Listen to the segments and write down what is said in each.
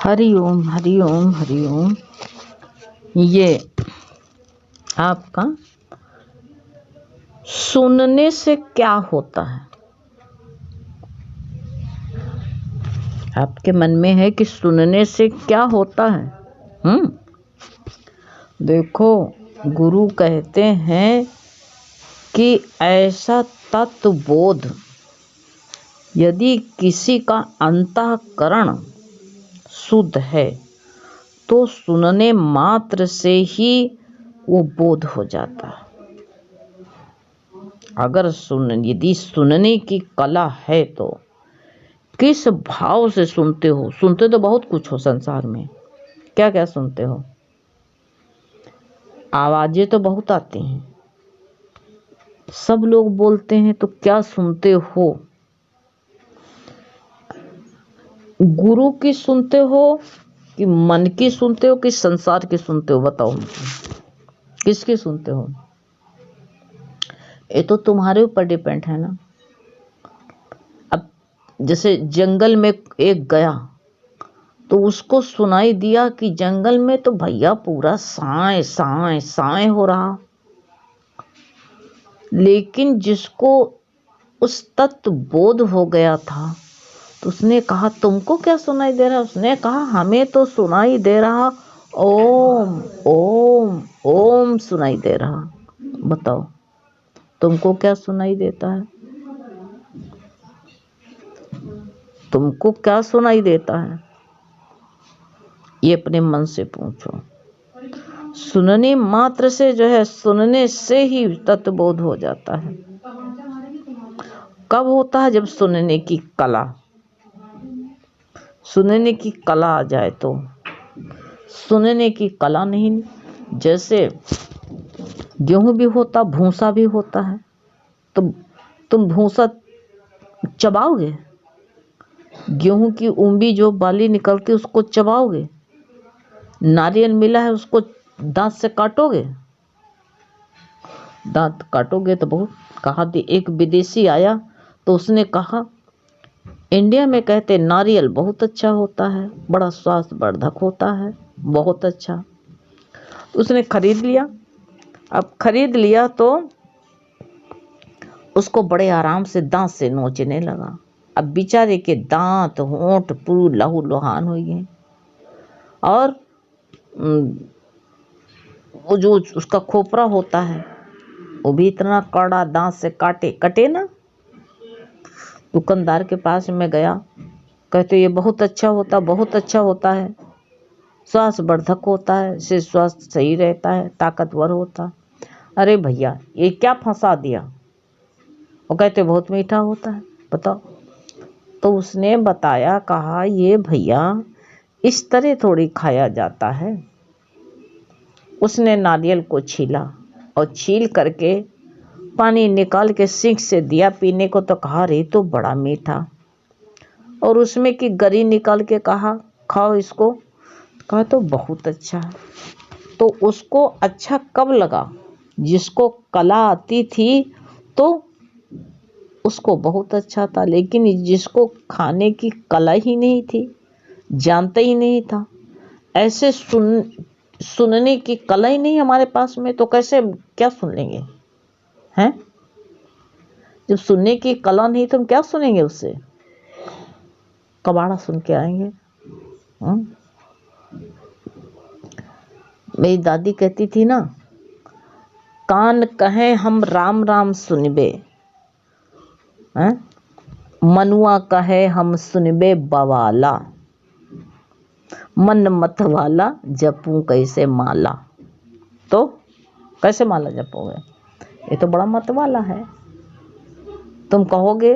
हरि ओम हरि ओम हरि ओम। ये आपका सुनने से क्या होता है? आपके मन में है कि सुनने से क्या होता है? देखो, गुरु कहते हैं कि ऐसा तत्वबोध यदि किसी का अंतःकरण शुद्ध है तो सुनने मात्र से ही वो बोध हो जाता है। अगर यदि सुनने की कला है तो किस भाव से सुनते हो? सुनते तो बहुत कुछ हो संसार में। क्या क्या सुनते हो? आवाजें तो बहुत आती हैं, सब लोग बोलते हैं, तो क्या सुनते हो? गुरु की सुनते हो कि मन की सुनते हो कि संसार की सुनते हो? बताओ मुझे, किसकी सुनते हो? ये तो तुम्हारे ऊपर डिपेंड है ना। अब जैसे जंगल में एक गया तो उसको सुनाई दिया कि जंगल में तो भैया पूरा साए साए साए हो रहा, लेकिन जिसको उस तत्व बोध हो गया था तो उसने कहा तुमको क्या सुनाई दे रहा? उसने कहा हमें तो सुनाई दे रहा ओम ओम ओम सुनाई दे रहा। बताओ तुमको क्या सुनाई देता है? तुमको क्या सुनाई देता है? ये अपने मन से पूछो। सुनने मात्र से जो है, सुनने से ही तत्वबोध हो जाता है। कब होता है? जब सुनने की कला आ जाए तो। सुनने की कला नहीं, जैसे गेहूं भी होता, भूसा भी होता है, तो तुम भूसा चबाओगे? गेहूं की उम्बी जो बाली निकलती उसको चबाओगे? नारियल मिला है उसको दांत से काटोगे? दांत काटोगे तो बहुत। कहा थी, एक विदेशी आया तो उसने कहा इंडिया में कहते नारियल बहुत अच्छा होता है, बड़ा स्वास्थ्यवर्धक होता है, बहुत अच्छा। तो उसने खरीद लिया। अब खरीद लिया तो उसको बड़े आराम से दांत से नोचने लगा। अब बेचारे के दांत होंठ पूरे लहू लुहान हो गए, और वो जो उसका खोपरा होता है वो भी इतना कड़ा, दांत से कटे ना। दुकानदार के पास में गया, कहते ये बहुत अच्छा होता है, स्वास्थ्यवर्धक होता है, इससे स्वास्थ्य सही रहता है, ताकतवर होता है। अरे भैया ये क्या फंसा दिया? वो कहते बहुत मीठा होता है। बताओ। तो उसने बताया, कहा ये भैया इस तरह थोड़ी खाया जाता है। उसने नारियल को छीला और छील करके पानी निकाल के सिंक से दिया पीने को, तो कहा रे तो बड़ा मीठा। और उसमें की गरी निकाल के कहा खाओ इसको, कहा तो बहुत अच्छा है। तो उसको अच्छा कब लगा? जिसको कला आती थी तो उसको बहुत अच्छा था, लेकिन जिसको खाने की कला ही नहीं थी, जानता ही नहीं था, ऐसे सुनने की कला ही नहीं हमारे पास में, तो कैसे क्या सुन लेंगे? हैं? जब सुनने की कला नहीं तो हम क्या सुनेंगे? उससे कबाड़ा सुन के आएंगे। मेरी दादी कहती थी ना, कान कहे हम राम राम सुनबे, मनुआ कहे हम सुनबे बवाला, मन मत वाला जपूं कैसे माला। तो कैसे माला जपोगे? ये तो बड़ा मत वाला है। तुम कहोगे,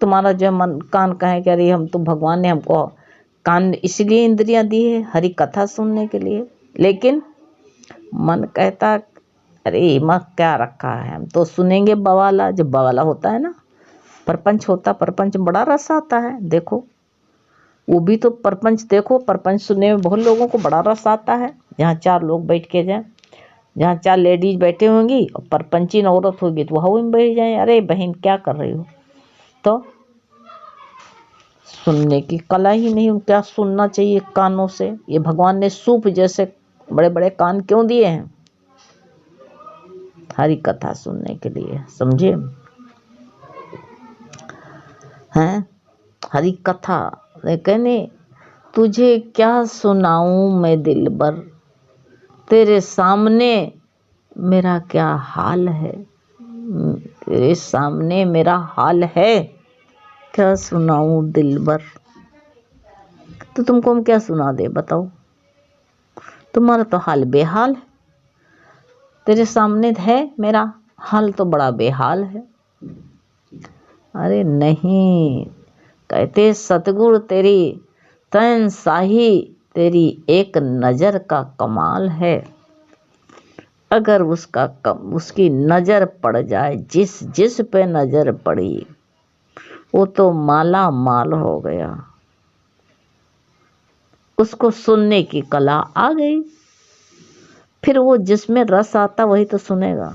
तुम्हारा जो मन कान कहे कि अरे हम तो भगवान ने हमको कान इसलिए इंद्रियां दी है हरि कथा सुनने के लिए, लेकिन मन कहता अरे मत क्या रखा है, हम तो सुनेंगे बवाला। जब बवाला होता है ना, परपंच होता, परपंच बड़ा रस आता है। देखो वो भी तो परपंच, देखो परपंच सुनने में बहुत लोगों को बड़ा रस आता है। जहाँ चार लोग बैठ के जाए, जहाँ चार लेडीज बैठे होंगी और परपंची औरत होगी तो वह में बैठ जाए, अरे बहन क्या कर रही हो? तो सुनने की कला ही नहीं, क्या सुनना चाहिए कानों से? ये भगवान ने सूप जैसे बड़े बड़े कान क्यों दिए हैं? हरी कथा सुनने के लिए, समझे हैं? हरी कथा कहने, तुझे क्या सुनाऊं मैं दिलबर, तेरे सामने मेरा क्या हाल है, तेरे सामने मेरा हाल है, क्या सुनाऊं दिलबर। तो तुमको हम क्या सुना दे बताओ? तुम्हारा तो हाल बेहाल है, तेरे सामने है मेरा हाल तो बड़ा बेहाल है। अरे नहीं, कहते सतगुरु तेरी तन शाही, तेरी एक नजर का कमाल है। अगर उसकी नजर पड़ जाए, जिस पे नजर पड़ी वो तो माला माल हो गया, उसको सुनने की कला आ गई। फिर वो जिसमें रस आता वही तो सुनेगा।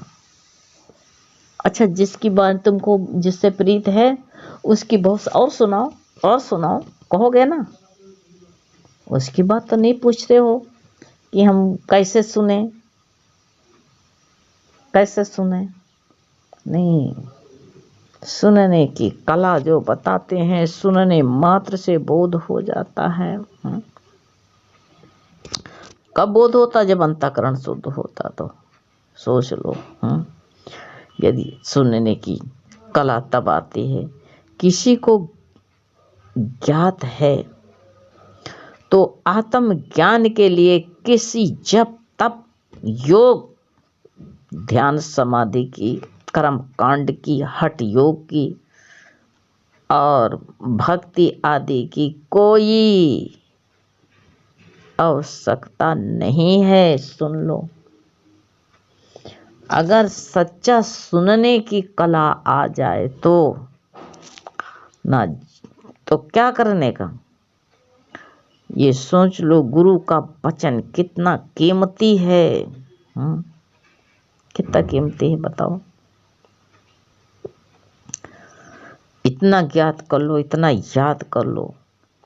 अच्छा, जिसकी बात तुमको जिससे प्रीत है उसकी बहुत और सुनाओ, और सुनाओ कहोगे ना। उसकी बात तो नहीं पूछते हो कि हम कैसे सुने, कैसे सुने। नहीं, सुनने की कला जो बताते हैं, सुनने मात्र से बोध हो जाता है। कब बोध होता? जब अंतःकरण शुद्ध होता। तो सोच लो, यदि सुनने की कला तब आती है, किसी को ज्ञात है तो आत्म ज्ञान के लिए किसी जप तप योग ध्यान समाधि की, कर्म कांड की, हठ योग की और भक्ति आदि की कोई आवश्यकता नहीं है। सुन लो, अगर सच्चा सुनने की कला आ जाए तो ना, तो क्या करने का? ये सोच लो, गुरु का वचन कितना कीमती है। कितना कीमती है बताओ। इतना ज्ञात कर लो, इतना याद कर लो,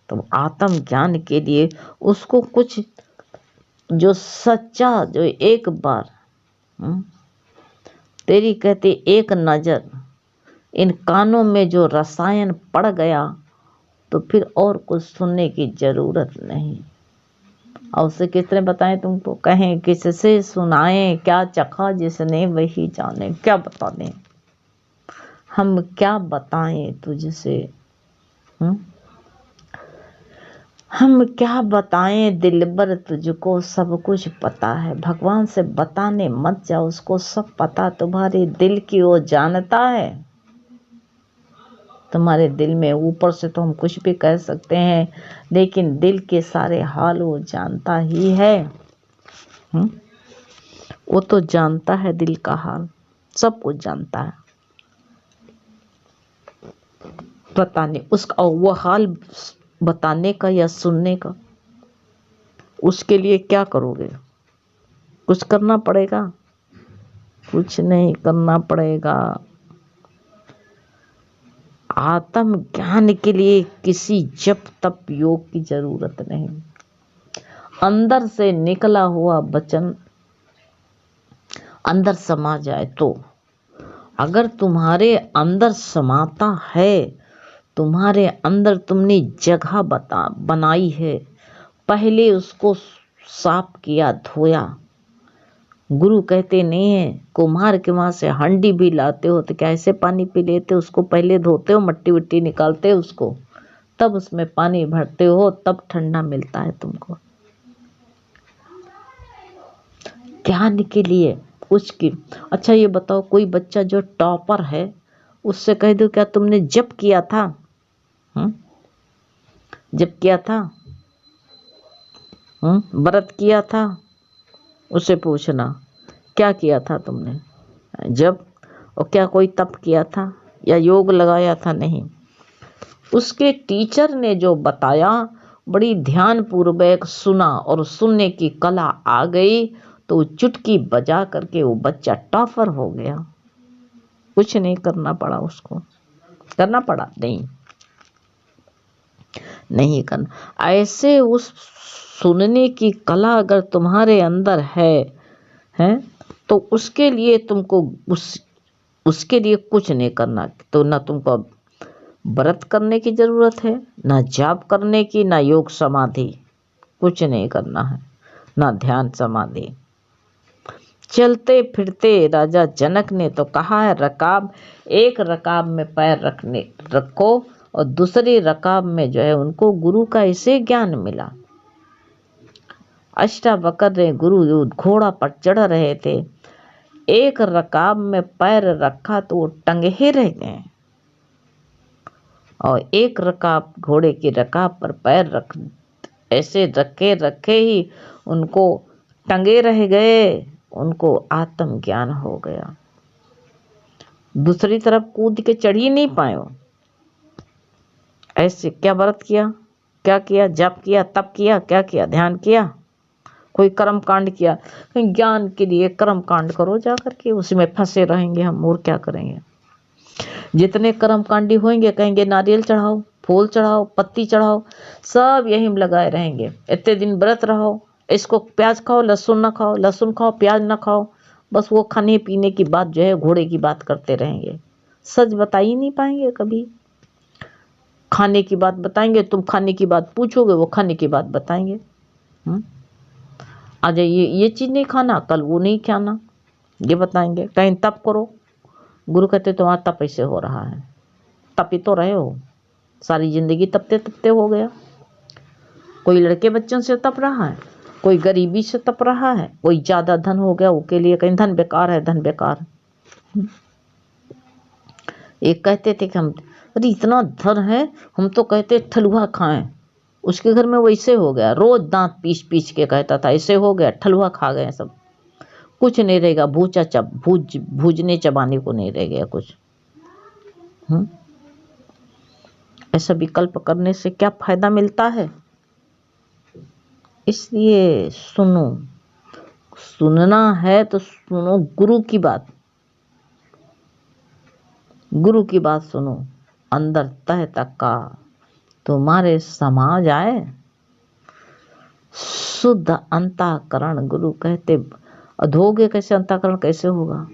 तो आत्म ज्ञान के लिए उसको कुछ जो सच्चा, जो एक बार तेरी कहते एक नजर इन कानों में जो रसायन पड़ गया, तो फिर और कुछ सुनने की जरूरत नहीं। और उसे किस तरह बताएं तुमको? कहें किससे सुनाएं, क्या चखा जिसने वही जाने। क्या बता दें हम, क्या बताएं तुझसे? हम क्या बताएं दिलबर, तुझको सब कुछ पता है। भगवान से बताने मत जाओ, उसको सब पता, तुम्हारे दिल की वो जानता है। तुम्हारे दिल में ऊपर से तो हम कुछ भी कह सकते हैं, लेकिन दिल के सारे हाल वो जानता ही है। वो तो जानता है दिल का हाल, सब कुछ जानता है। बताने उसका वो हाल बताने का या सुनने का, उसके लिए क्या करोगे? कुछ करना पड़ेगा? कुछ नहीं करना पड़ेगा। आत्म ज्ञान के लिए किसी जप तप योग की जरूरत नहीं। अंदर से निकला हुआ वचन अंदर समा जाए तो, अगर तुम्हारे अंदर समाता है, तुम्हारे अंदर तुमने जगह बनाई है, पहले उसको साफ किया, धोया। गुरु कहते नहीं है, कुम्हार के वहां से हंडी भी लाते हो तो क्या ऐसे पानी पी लेते? उसको पहले धोते हो, मट्टी वट्टी निकालते हो उसको, तब उसमें पानी भरते हो, तब ठंडा मिलता है तुमको। ज्ञान के लिए कुछ की। अच्छा ये बताओ, कोई बच्चा जो टॉपर है उससे कह दो क्या तुमने जप किया था? जप किया था? व्रत किया था? उसे पूछना क्या किया था तुमने जब, और क्या कोई तप किया था या योग लगाया था? नहीं। उसके टीचर ने जो बताया बड़ी ध्यान पूर्वक सुना और सुनने की कला आ गई, तो चुटकी बजा करके वो बच्चा टॉपर हो गया। कुछ नहीं करना पड़ा उसको, करना पड़ा नहीं। नहीं करना। ऐसे उस सुनने की कला अगर तुम्हारे अंदर है तो उसके लिए तुमको उसके लिए कुछ नहीं करना। तो ना तुमको व्रत करने की जरूरत है, ना जाप करने की, ना योग समाधि, कुछ नहीं करना है, ना ध्यान समाधि। चलते फिरते राजा जनक ने तो कहा है, रकाब एक रकाब में पैर रखो और दूसरी रकाब में जो है उनको गुरु का ऐसे ज्ञान मिला। अष्टावक्र ने गुरु घोड़ा पर चढ़ रहे थे, एक रकाब में पैर रखा तो वो टंगे ही रह गए, और एक रकाब घोड़े की रकाब पर पैर ऐसे रखे ही उनको टंगे रह गए, उनको आत्म ज्ञान हो गया। दूसरी तरफ कूद के चढ़ ही नहीं पाए। ऐसे क्या व्रत किया, क्या किया, जप किया, तप किया, क्या किया, ध्यान किया, कोई कर्म कांड किया? ज्ञान के लिए कर्म कांड करो जाकर के, उसमें फंसे रहेंगे हम, और क्या करेंगे। जितने कर्म कांडी होंगे कहेंगे नारियल चढ़ाओ, फूल चढ़ाओ, पत्ती चढ़ाओ, सब यही लगाए रहेंगे। इतने दिन व्रत रहो, इसको प्याज खाओ, लहसुन ना खाओ, लहसुन खाओ, प्याज ना खाओ, बस वो खाने पीने की बात जो है घोड़े की बात करते रहेंगे। सच बता ही नहीं पाएंगे कभी। खाने की बात बताएंगे, तुम खाने की बात पूछोगे, वो खाने की बात बताएंगे। आज ये चीज़ नहीं खाना, कल वो नहीं खाना, ये बताएंगे। कहीं तप करो, गुरु कहते तुम्हारा तप ऐसे हो रहा है। तप ही तो रहे हो, सारी जिंदगी तपते तपते हो गया। कोई लड़के बच्चों से तप रहा है, कोई गरीबी से तप रहा है, कोई ज़्यादा धन हो गया उसके लिए कहीं धन बेकार है, धन बेकार। एक कहते थे कि हम अरे इतना धन है, हम तो कहते ठलुआ खाएं। उसके घर में वैसे हो गया, रोज दांत पीस पीस के कहता था ऐसे हो गया, ठलुआ खा गए सब, कुछ नहीं रहेगा, भूजने चबाने को नहीं रह गया कुछ। ऐसा विकल्प करने से क्या फायदा मिलता है? इसलिए सुनो, सुनना है तो सुनो गुरु की बात, गुरु की बात सुनो, अंदर तह तक का तुम्हारे समा जाए शुद्ध अंतःकरण। गुरु कहते अधोगे कैसे, अंतःकरण कैसे होगा?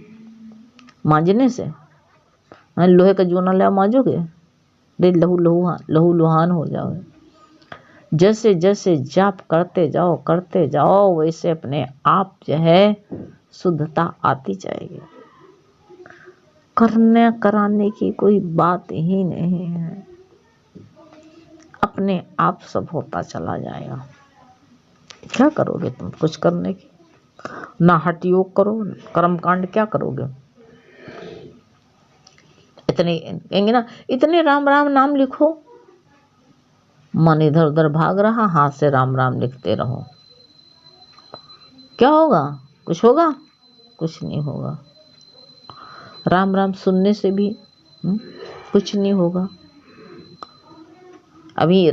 मांजने से? लोहे का जूना ले मांजोगे, लहू लुहान हो जाओगे। जैसे जैसे जाप करते जाओ वैसे अपने आप जो है शुद्धता आती जाएगी। करने कराने की कोई बात ही नहीं है, अपने आप सब होता चला जाएगा। क्या करोगे तुम कुछ करने की? ना हठ योग करो, कर्म कांड क्या करोगे? इतने कहेंगे ना, इतने राम राम नाम लिखो, मन इधर उधर भाग रहा, हाथ से राम राम लिखते रहो, क्या होगा? कुछ होगा? कुछ नहीं होगा। राम राम सुनने से भी कुछ नहीं होगा। अभी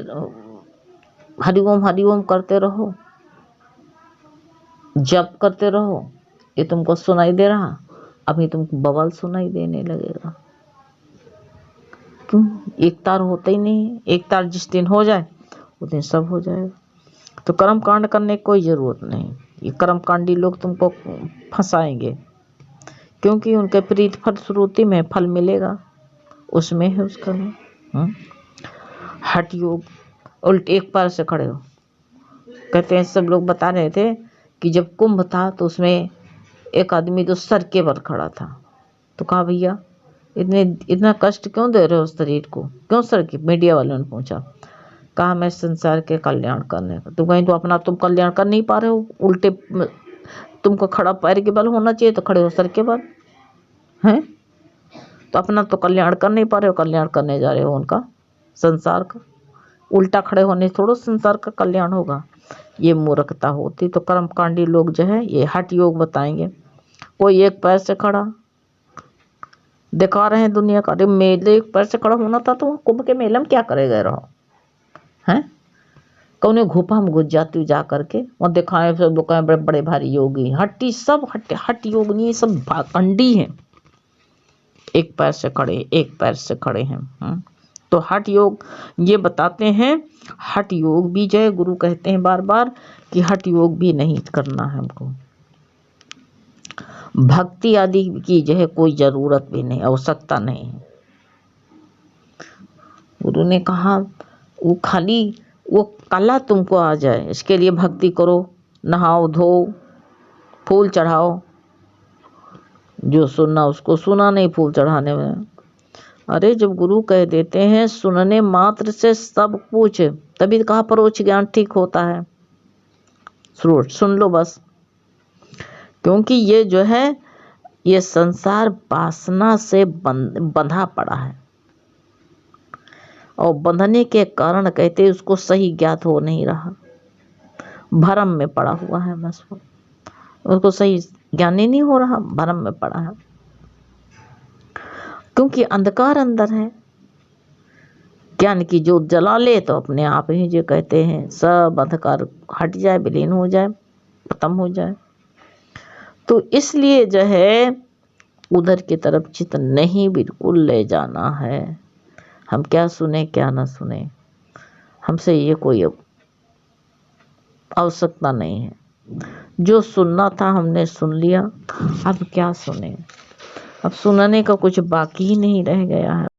हरिओम करते रहो, जप करते रहो, ये तुमको सुनाई दे रहा, अभी तुमको बवाल सुनाई देने लगेगा। क्यों? एक तार होता ही नहीं, एक तार जिस दिन हो जाए उस दिन सब हो जाएगा। तो कर्म कांड करने की कोई ज़रूरत नहीं। ये कर्म कांडी लोग तुमको फंसाएंगे, क्योंकि उनके प्रीत फल श्रुति में फल मिलेगा, उसमें है उसका नाम। हठ योग, उल्ट एक पैर से खड़े हो। कहते हैं सब लोग बता रहे थे कि जब कुंभ था तो उसमें एक आदमी तो सर के बल खड़ा था, तो कहा भैया इतना कष्ट क्यों दे रहे हो शरीर को, क्यों सर की? मीडिया वालों ने पूछा। कहा मैं संसार के कल्याण करने का। तो कहीं तो अपना तुम कल्याण कर नहीं पा रहे हो, उल्टे तुमको खड़ा पैर के बल होना चाहिए, तो खड़े हो सर के बल हैं। तो अपना तो कल्याण कर नहीं पा रहे हो, कल्याण करने जा रहे हो उनका, संसार का। उल्टा खड़े होने से थोड़ा संसार का कल्याण होगा। ये मूर्खता होती। तो कर्मकांडी लोग जो है ये हठ योग बताएंगे। कोई एक पैर से खड़ा दिखा रहे हैं दुनिया का, अरे मेले एक पैर से खड़ा होना था तो कुंभ के मेले में क्या करे गए रहो हैं? कौने घुपा में घुस जाती हूँ जा करके, वहाँ दिखाए सब दुकान बड़े बड़े भारी योगी, हट्टी सब हट योग नहीं, सब भाकंडी हैं। एक पैर से खड़े, एक पैर से खड़े हैं। तो हठ योग ये बताते हैं, हठ योग भी जो है गुरु कहते हैं बार बार कि हठ योग भी नहीं करना है हमको। भक्ति आदि की जो है कोई जरूरत भी नहीं, आवश्यकता नहीं है। गुरु ने कहा वो खाली वो कला तुमको आ जाए इसके लिए भक्ति करो, नहाओ धो, फूल चढ़ाओ। जो सुनना उसको सुना नहीं फूल चढ़ाने में। अरे जब गुरु कह देते हैं सुनने मात्र से सब कुछ, तभी कहा परोक्ष ज्ञान ठीक होता है। सुन लो बस, क्योंकि ये जो है ये संसार वासना से बंधा पड़ा है, और बंधने के कारण कहते उसको सही ज्ञात हो नहीं रहा, भरम में पड़ा हुआ है बस, उसको सही ज्ञान ही नहीं हो रहा, भरम में पड़ा है, क्योंकि अंधकार अंदर है। ज्ञान की जोत जला ले तो अपने आप ही जो कहते हैं सब अंधकार हट जाए, विलीन हो जाए, खत्म हो जाए। तो इसलिए जो है उधर की तरफ चित नहीं बिल्कुल ले जाना है। हम क्या सुने क्या ना सुने, हमसे ये कोई आवश्यकता नहीं है। जो सुनना था हमने सुन लिया, अब क्या सुने, अब सुनने का कुछ बाकी ही नहीं रह गया है।